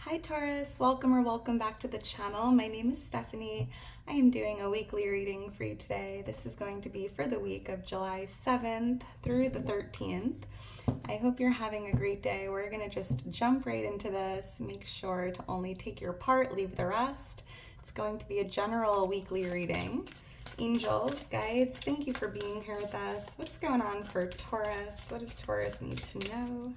Hi Taurus, welcome or welcome back to the channel. My name is Stephanie. I am doing a weekly reading for you today. This is going to be for the week of July 7th through the 13th. I hope you're having a great day. We're going to just jump right into this. Make sure to only take your part, leave the rest. It's going to be a general weekly reading. Angels, guides, thank you for being here with us. What's going on for Taurus? What does Taurus need to know?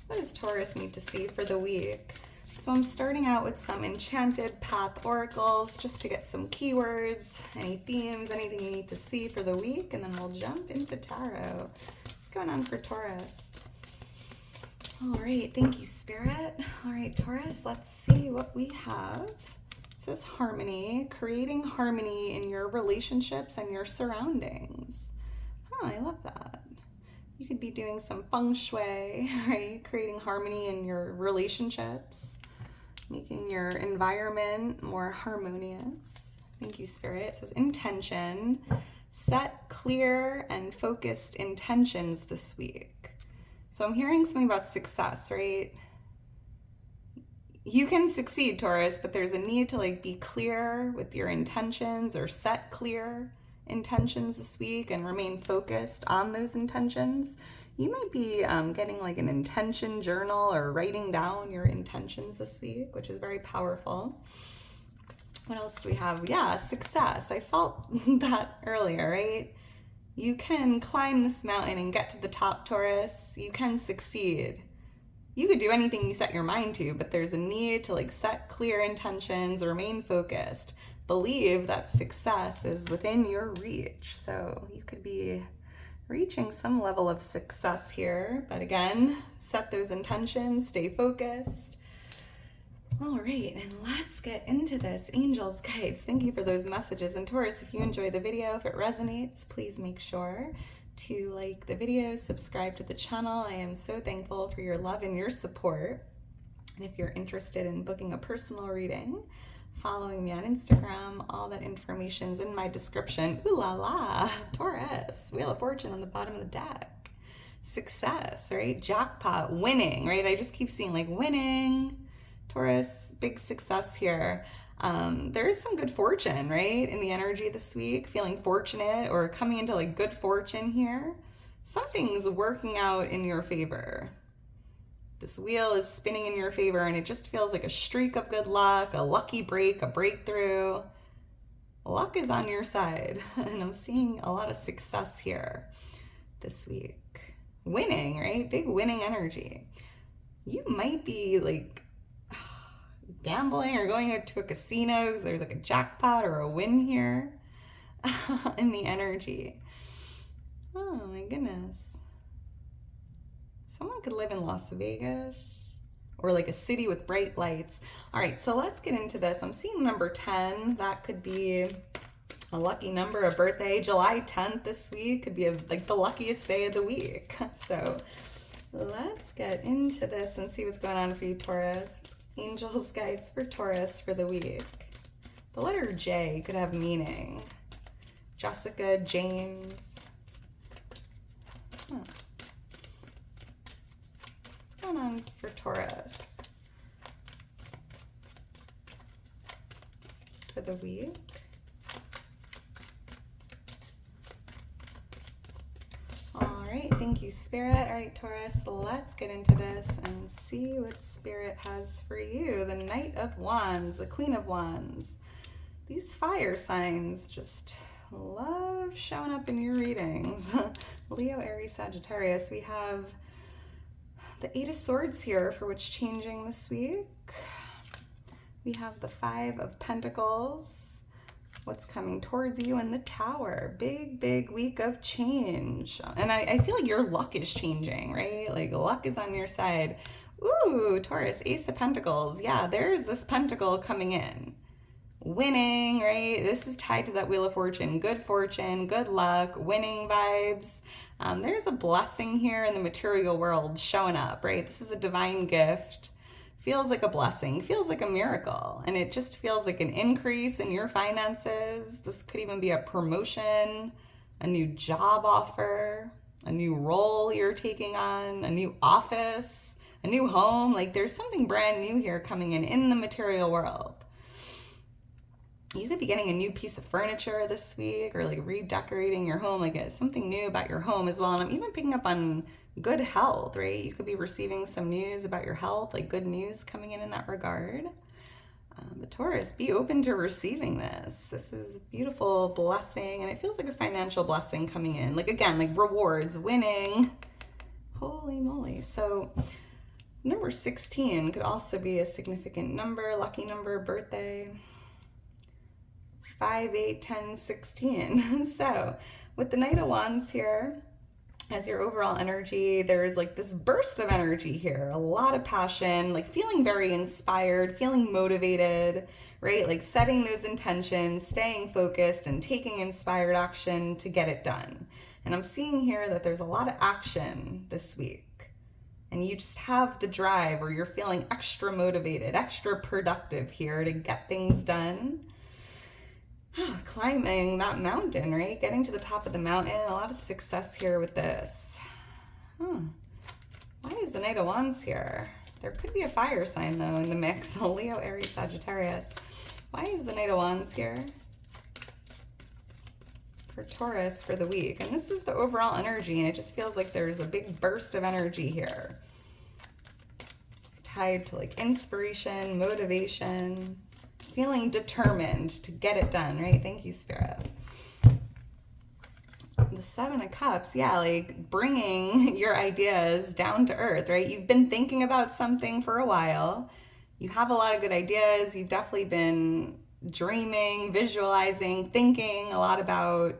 What does Taurus need to see for the week? So I'm starting out with some Enchanted Path oracles just to get some keywords, any themes, anything you need to see for the week, and then we'll jump into tarot. What's going on for Taurus? All right, thank you, Spirit. All right, Taurus, let's see what we have. It says harmony, creating harmony in your relationships and your surroundings. Oh, I love that. You could be doing some feng shui, right? Creating harmony in your relationships, making your environment more harmonious. Thank you, Spirit. It says intention. Set clear and focused intentions this week. So I'm hearing something about success, right? You can succeed, Taurus, but there's a need to be clear with your intentions or set clear intentions this week and remain focused on those intentions. You might be getting an intention journal or writing down your intentions this week, which is very powerful. What else do we have? Yeah, success. I felt that earlier, right? You can climb this mountain and get to the top, Taurus. You can succeed. You could do anything you set your mind to, but there's a need to set clear intentions, remain focused, believe that success is within your reach. So you could be reaching some level of success here, but again, set those intentions, stay focused. All right, and let's get into this. Angels, guides, thank you for those messages. And Taurus, if you enjoy the video, if it resonates, please make sure to like the video, subscribe to the channel. I am so thankful for your love and your support. And if you're interested in booking a personal reading, following me on Instagram, all that information's in my description. Ooh la la, Taurus, Wheel of Fortune on the bottom of the deck. Success, right? Jackpot, winning, right? I just keep seeing winning. Taurus, big success here. There is some good fortune, right, in the energy this week, feeling fortunate or coming into good fortune here. Something's working out in your favor. This wheel is spinning in your favor, and it just feels like a streak of good luck, a lucky break, a breakthrough. Luck is on your side, and I'm seeing a lot of success here this week. Winning, right? Big winning energy. You might be gambling or going to a casino because there's a jackpot or a win here in the energy. Oh my goodness. Someone could live in Las Vegas or a city with bright lights. All right, so let's get into this. I'm seeing number 10. That could be a lucky number, a birthday. July 10th this week could be the luckiest day of the week. So let's get into this and see what's going on for you, Taurus. Angels, guides for Taurus for the week. The letter J could have meaning. Jessica, James. What's going on for Taurus for the week? All right, thank you, Spirit. All right, Taurus, let's get into this and see what Spirit has for you. The Knight of Wands, the Queen of Wands. These fire signs just love showing up in your readings. Leo, Aries, Sagittarius. We have the Eight of Swords here for what's changing this week. We have the Five of Pentacles. What's coming towards you in the Tower. Big week of change. And I feel your luck is changing, right? Luck is on your side. Ooh, Taurus, Ace of Pentacles. Yeah, there's this pentacle coming in. Winning, right? This is tied to that Wheel of Fortune. Good luck, winning vibes. There's a blessing here in the material world showing up, right? This is a divine gift. Feels like a blessing, feels like a miracle, and it just feels like an increase in your finances. This could even be a promotion, a new job offer, a new role you're taking on, a new office. a new home. Like there's something brand new here coming in the material world. You could be getting a new piece of furniture this week, or like redecorating your home, like it's something new about your home as well. And I'm even picking up on good health, right? You could be receiving some news about your health, like good news coming in that regard. But Taurus, be open to receiving this. This is a beautiful blessing, and it feels like a financial blessing coming in. Like again, like rewards, winning. Holy moly. So number 16 could also be a significant number, lucky number, birthday. 5, 8, 10, 16. So with the Knight of Wands here, as your overall energy, there's like this burst of energy here, a lot of passion, like feeling very inspired, feeling motivated, right? Like setting those intentions, staying focused, and taking inspired action to get it done. And I'm seeing here that there's a lot of action this week. And you just have the drive, or you're feeling extra motivated, extra productive here to get things done. Climbing that mountain, right? Getting to the top of the mountain. A lot of success here with this. Why is the Knight of Wands here? There could be a fire sign, though, in the mix. Leo, Aries, Sagittarius. Why is the Knight of Wands here for Taurus for the week? And this is the overall energy, and it just feels like there's a big burst of energy here. Tied to like inspiration, motivation, feeling determined to get it done, right? Thank you, Spirit. The 7 of Cups, yeah, like bringing your ideas down to earth, right? You've been thinking about something for a while. You have a lot of good ideas. You've definitely been dreaming, visualizing, thinking a lot about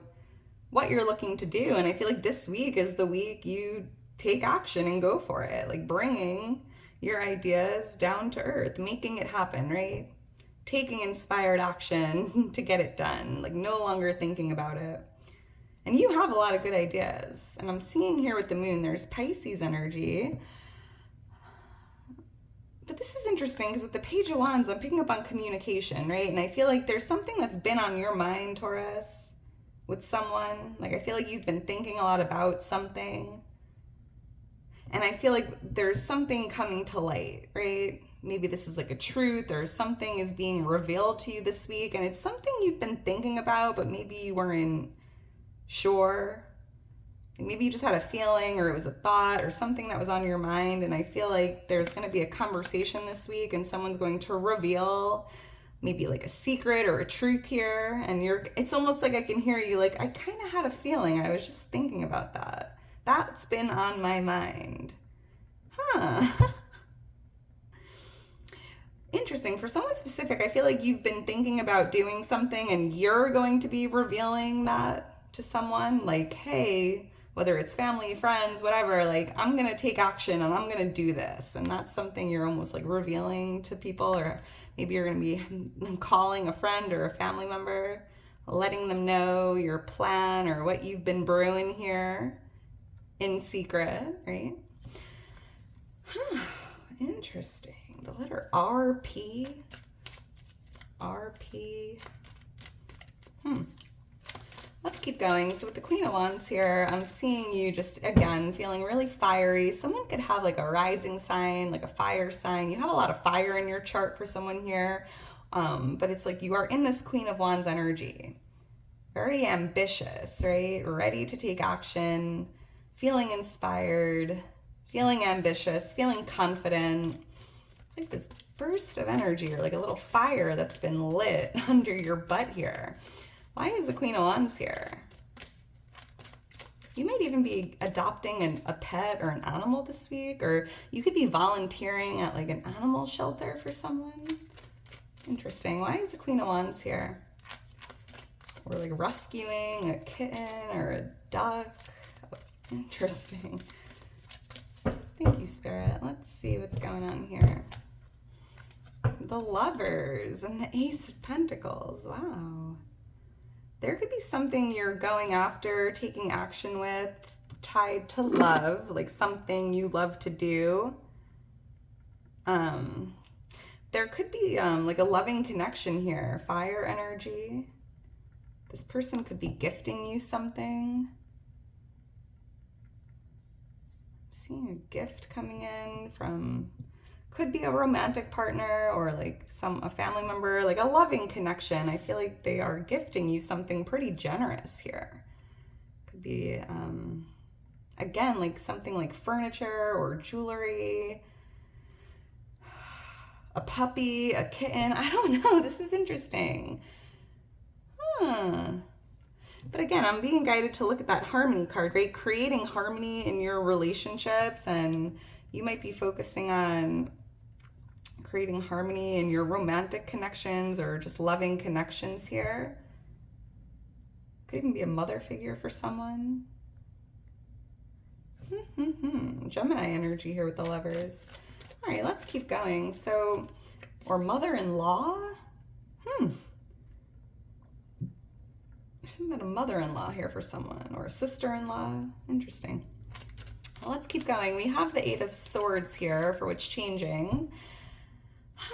what you're looking to do. And I feel like this week is the week you take action and go for it, like bringing your ideas down to earth, making it happen, right? Taking inspired action to get it done, like no longer thinking about it. And you have a lot of good ideas. And I'm seeing here with the moon, there's Pisces energy. But this is interesting because with the Page of Wands, I'm picking up on communication, right? And I feel like there's something that's been on your mind, Taurus, with someone. Like I feel like you've been thinking a lot about something. And I feel like there's something coming to light, right? Maybe this is like a truth, or something is being revealed to you this week, and it's something you've been thinking about, but maybe you weren't sure. Maybe you just had a feeling, or it was a thought, or something that was on your mind. And I feel like there's going to be a conversation this week, and someone's going to reveal maybe like a secret or a truth here. And it's almost like I can hear you like, I kind of had a feeling. I was just thinking about that. That's been on my mind. Interesting. For someone specific, I feel like you've been thinking about doing something, and you're going to be revealing that to someone. Like, hey, whether it's family, friends, whatever, like, I'm going to take action and I'm going to do this. And that's something you're almost like revealing to people. Or maybe you're going to be calling a friend or a family member, letting them know your plan or what you've been brewing here in secret, right? Interesting. The letter RP. Let's keep going. So with the Queen of Wands here, I'm seeing you just, again, feeling really fiery. Someone could have like a rising sign, like a fire sign. You have a lot of fire in your chart for someone here. But it's like you are in this Queen of Wands energy. Very ambitious, right? Ready to take action, feeling inspired, feeling ambitious, feeling confident. It's like this burst of energy, or like a little fire that's been lit under your butt here. Why is the Queen of Wands here? You might even be adopting a pet or an animal this week, or you could be volunteering at like an animal shelter for someone. Interesting. Why is the Queen of Wands here? Or like rescuing a kitten or a duck. Interesting. Thank you, Spirit. Let's see what's going on here. The Lovers and the Ace of Pentacles. Wow. There could be something you're going after, taking action with, tied to love, like something you love to do. There could be like a loving connection here, fire energy. This person could be gifting you something. seeing a gift coming in from, could be a romantic partner or like a family member, like a loving connection. I feel like they are gifting you something pretty generous here. Could be, again, like something like furniture or jewelry, a puppy, a kitten. I don't know. This is interesting. But again, I'm being guided to look at that harmony card, right? Creating harmony in your relationships, and you might be focusing on creating harmony in your romantic connections or just loving connections here. Could even be a mother figure for someone. Gemini energy here with the Lovers. All right, let's keep going. So, or mother-in-law? There's something about a mother-in-law here for someone, or a sister-in-law. Interesting. Well, let's keep going. We have the Eight of Swords here for what's changing.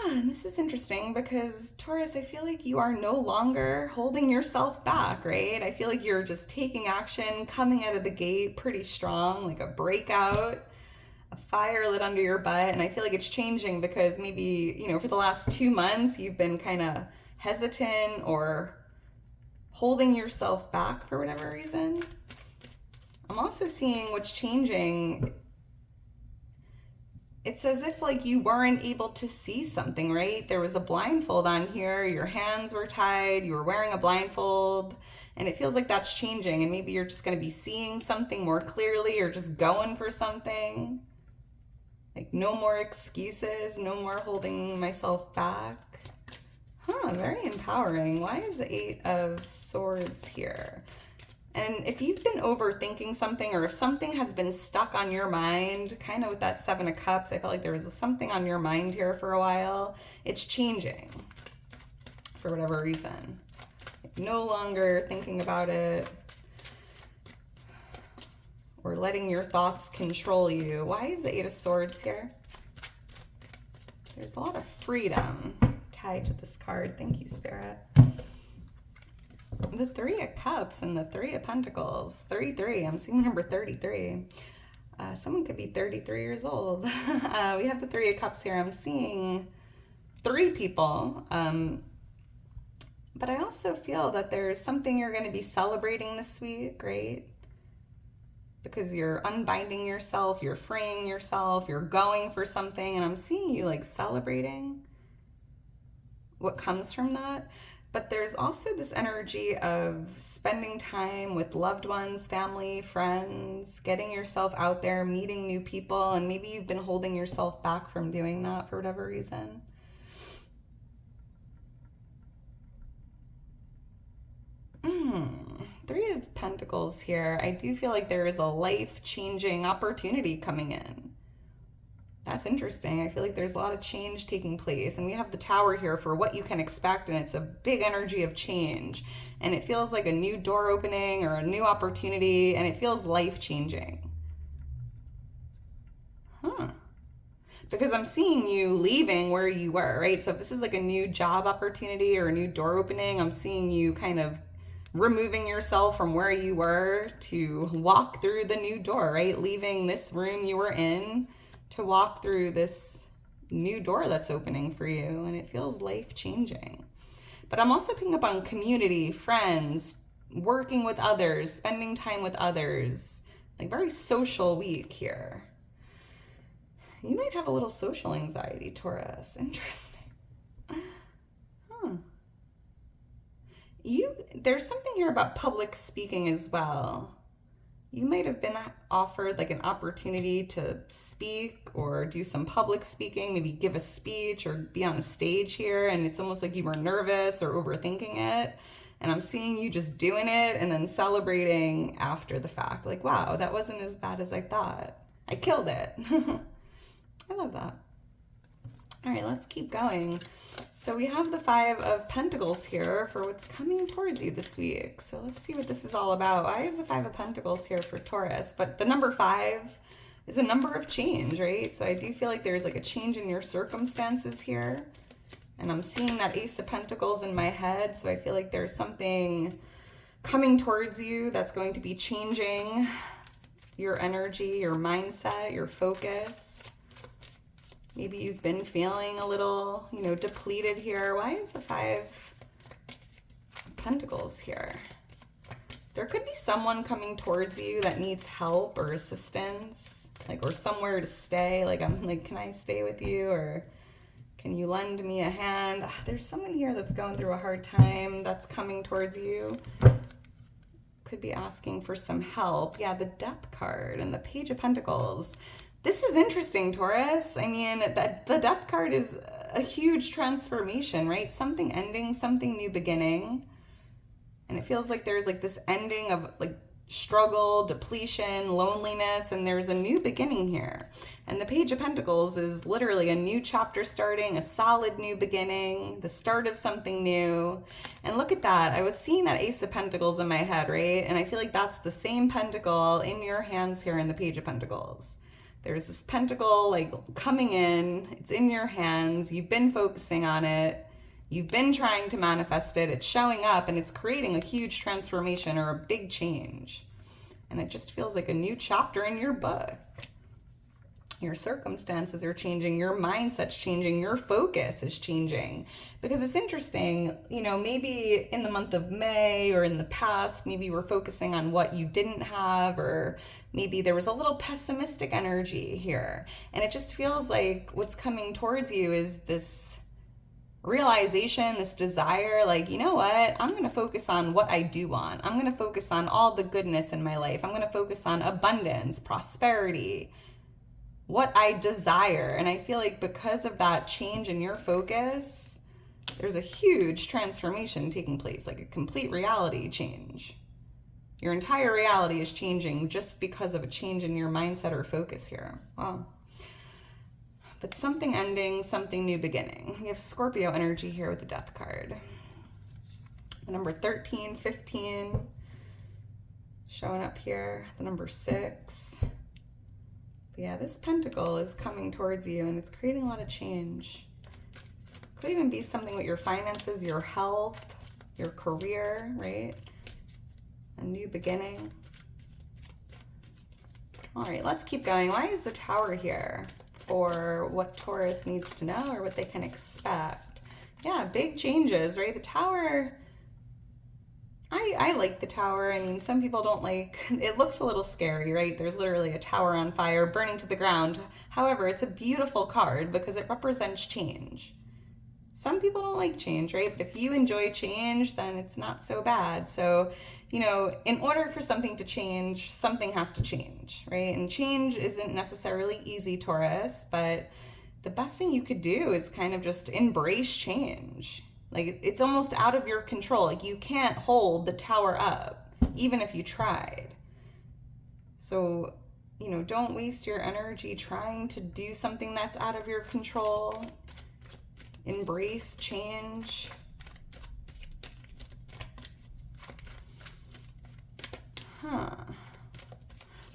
And this is interesting because, Taurus, I feel like you are no longer holding yourself back, right? I feel like you're just taking action, coming out of the gate pretty strong, like a breakout, a fire lit under your butt. And I feel like it's changing because maybe, for the last 2 months, you've been kind of hesitant or holding yourself back for whatever reason. I'm also seeing what's changing. It's as if like you weren't able to see something, right? There was a blindfold on here. Your hands were tied. You were wearing a blindfold. And it feels like that's changing. And maybe you're just going to be seeing something more clearly or just going for something. Like no more excuses. No more holding myself back. Very empowering. Why is the Eight of Swords here? And if you've been overthinking something, or if something has been stuck on your mind, kind of with that Seven of Cups, I felt like there was something on your mind here for a while. It's changing for whatever reason. No longer thinking about it or letting your thoughts control you. Why is the Eight of Swords here? There's a lot of freedom tied to this card. Thank you, Spirit. The Three of Cups and the Three of Pentacles. 33. I'm seeing the number 33. Someone could be 33 years old. We have the Three of Cups here. I'm seeing 3 people. But I also feel that there's something you're going to be celebrating this week, right? Because you're unbinding yourself, you're freeing yourself, you're going for something. And I'm seeing you like celebrating what comes from that. But there's also this energy of spending time with loved ones, family, friends, getting yourself out there, meeting new people, and maybe you've been holding yourself back from doing that for whatever reason. Three of Pentacles here. I do feel like there is a life-changing opportunity coming in. That's interesting. I feel like there's a lot of change taking place. And we have the Tower here for what you can expect. And it's a big energy of change. And it feels like a new door opening or a new opportunity. And it feels life-changing. Because I'm seeing you leaving where you were, right? So if this is like a new job opportunity or a new door opening, I'm seeing you kind of removing yourself from where you were to walk through the new door, right? Leaving this room you were in to walk through this new door that's opening for you, and it feels life-changing. But I'm also picking up on community, friends, working with others, spending time with others, like very social week here. You might have a little social anxiety, Taurus. Interesting. There's something here about public speaking as well. You might have been offered like an opportunity to speak or do some public speaking, maybe give a speech or be on a stage here. And it's almost like you were nervous or overthinking it. And I'm seeing you just doing it and then celebrating after the fact. Like, wow, that wasn't as bad as I thought. I killed it. I love that. All right, let's keep going. So we have the Five of Pentacles here for what's coming towards you this week. So let's see what this is all about. Why is the Five of Pentacles here for Taurus? But the number 5 is a number of change, right? So I do feel like there's like a change in your circumstances here. And I'm seeing that Ace of Pentacles in my head. So I feel like there's something coming towards you that's going to be changing your energy, your mindset, your focus. Maybe you've been feeling a little, depleted here. Why is the Five of Pentacles here? There could be someone coming towards you that needs help or assistance, or somewhere to stay. Can I stay with you? Or can you lend me a hand? There's someone here that's going through a hard time that's coming towards you. Could be asking for some help. Yeah, the Death card and the Page of Pentacles. This is interesting, Taurus. I mean, the Death card is a huge transformation, right? Something ending, something new beginning. And it feels like there's this ending of struggle, depletion, loneliness, and there's a new beginning here. And the Page of Pentacles is literally a new chapter starting, a solid new beginning, the start of something new. And look at that. I was seeing that Ace of Pentacles in my head, right? And I feel like that's the same pentacle in your hands here in the Page of Pentacles. There's this pentacle coming in, it's in your hands, you've been focusing on it, you've been trying to manifest it, it's showing up, and it's creating a huge transformation or a big change. And it just feels like a new chapter in your book. Your circumstances are changing, your mindset's changing, your focus is changing. Because it's interesting, maybe in the month of May or in the past, maybe we're focusing on what you didn't have, or maybe there was a little pessimistic energy here. And it just feels like what's coming towards you is this realization, this desire, you know what? I'm going to focus on what I do want. I'm going to focus on all the goodness in my life. I'm going to focus on abundance, prosperity, what I desire. And I feel like because of that change in your focus, there's a huge transformation taking place, a complete reality change. Your entire reality is changing just because of a change in your mindset or focus here. Wow. But something ending, something new beginning. We have Scorpio energy here with the Death card. The number 13, 15 showing up here. The number 6. But yeah, this pentacle is coming towards you and it's creating a lot of change. Could even be something with your finances, your health, your career, right? A new beginning. All right, let's keep going. Why is the Tower here? For what Taurus needs to know or what they can expect. Yeah, big changes, right? The Tower, I like the Tower. I mean, some people don't it looks a little scary, right? There's literally a tower on fire burning to the ground. However, it's a beautiful card because it represents change. Some people don't like change, right? But if you enjoy change, then it's not so bad. So, in order for something to change, something has to change, right? And change isn't necessarily easy, Taurus, but the best thing you could do is kind of just embrace change. It's almost out of your control. You can't hold the Tower up, even if you tried. So, don't waste your energy trying to do something that's out of your control. Embrace change.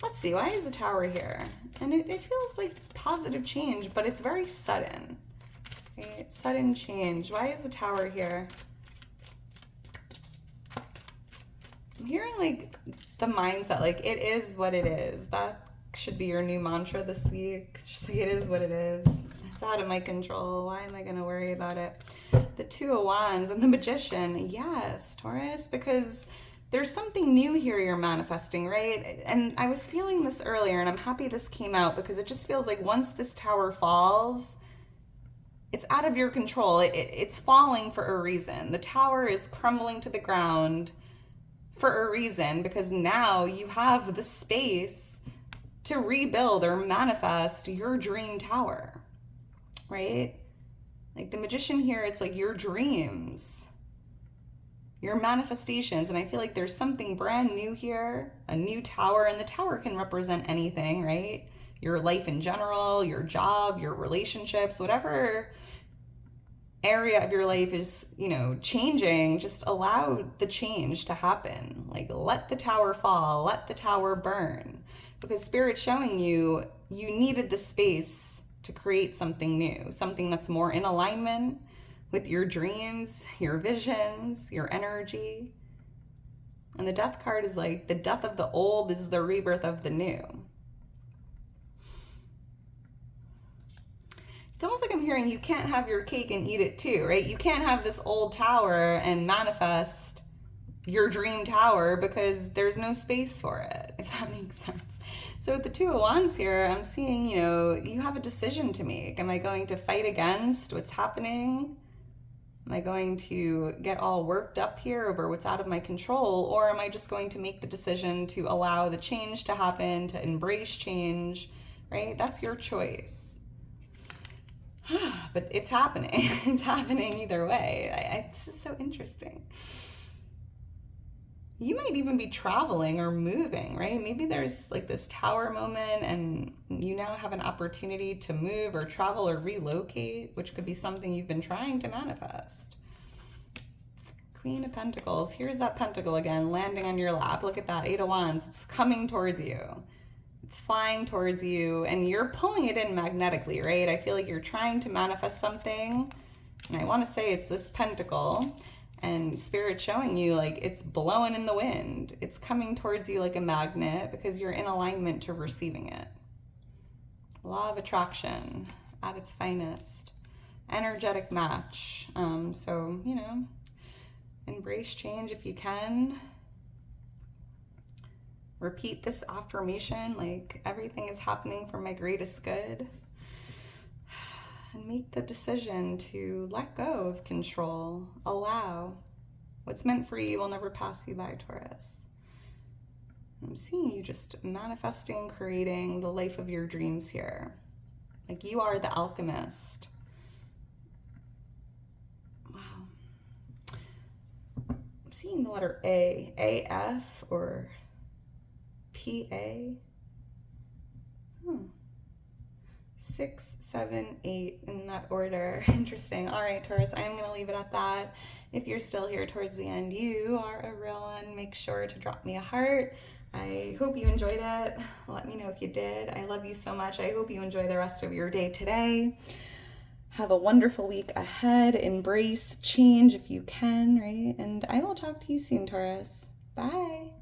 Let's see, why is the Tower here? And it feels like positive change, but it's very sudden. Right? Sudden change. Why is the Tower here? I'm hearing the mindset, it is what it is. That should be your new mantra this week. Just it is what it is. It's out of my control. Why am I going to worry about it? The Two of Wands and the Magician. Yes, Taurus, because there's something new here you're manifesting, right? And I was feeling this earlier, and I'm happy this came out because it just feels like once this Tower falls, it's out of your control. It's falling for a reason. The Tower is crumbling to the ground for a reason because now you have the space to rebuild or manifest your dream tower, right? The Magician here, it's your dreams, your manifestations. And I feel like there's something brand new here, a new tower, and the Tower can represent anything, right? Your life in general, your job, your relationships, whatever area of your life is, changing, just allow the change to happen. Let the Tower fall, let the Tower burn, because Spirit's showing you needed the space to create something new, something that's more in alignment with your dreams, your visions, your energy. And the death card is like the death of the old is the rebirth of the new. It's almost like I'm hearing you can't have your cake and eat it too, right? You can't have this old tower and manifest your dream tower because there's no space for it, if that makes sense. So with the Two of Wands here, I'm seeing, you have a decision to make. Am I going to fight against what's happening? Am I going to get all worked up here over what's out of my control? Or am I just going to make the decision to allow the change to happen, to embrace change, right? That's your choice. But it's happening. It's happening either way. This is so interesting. You might even be traveling or moving, right? Maybe there's like this tower moment and you now have an opportunity to move or travel or relocate, which could be something you've been trying to manifest. Queen of Pentacles. Here's that pentacle again, landing on your lap. Look at that, Eight of Wands. It's coming towards you. It's flying towards you and you're pulling it in magnetically, right? I feel like you're trying to manifest something. And I want to say it's this pentacle. And Spirit showing you like it's blowing in the wind. It's coming towards you like a magnet because you're in alignment to receiving it. Law of attraction at its finest. Energetic match. So, embrace change if you can. Repeat this affirmation like everything is happening for my greatest good. And make the decision to let go of control. Allow. What's meant for you will never pass you by, Taurus. I'm seeing you just manifesting, creating the life of your dreams here. Like you are the alchemist. Wow. I'm seeing the letter A. A-F or P-A. 6, 7, 8 in that order. Interesting. All right, Taurus, I am going to leave it at that. If you're still here towards the end, you are a real one. Make sure to drop me a heart. I hope you enjoyed it. Let me know if you did. I love you so much. I hope you enjoy the rest of your day today. Have a wonderful week ahead. Embrace change if you can, right? And I will talk to you soon, Taurus. Bye.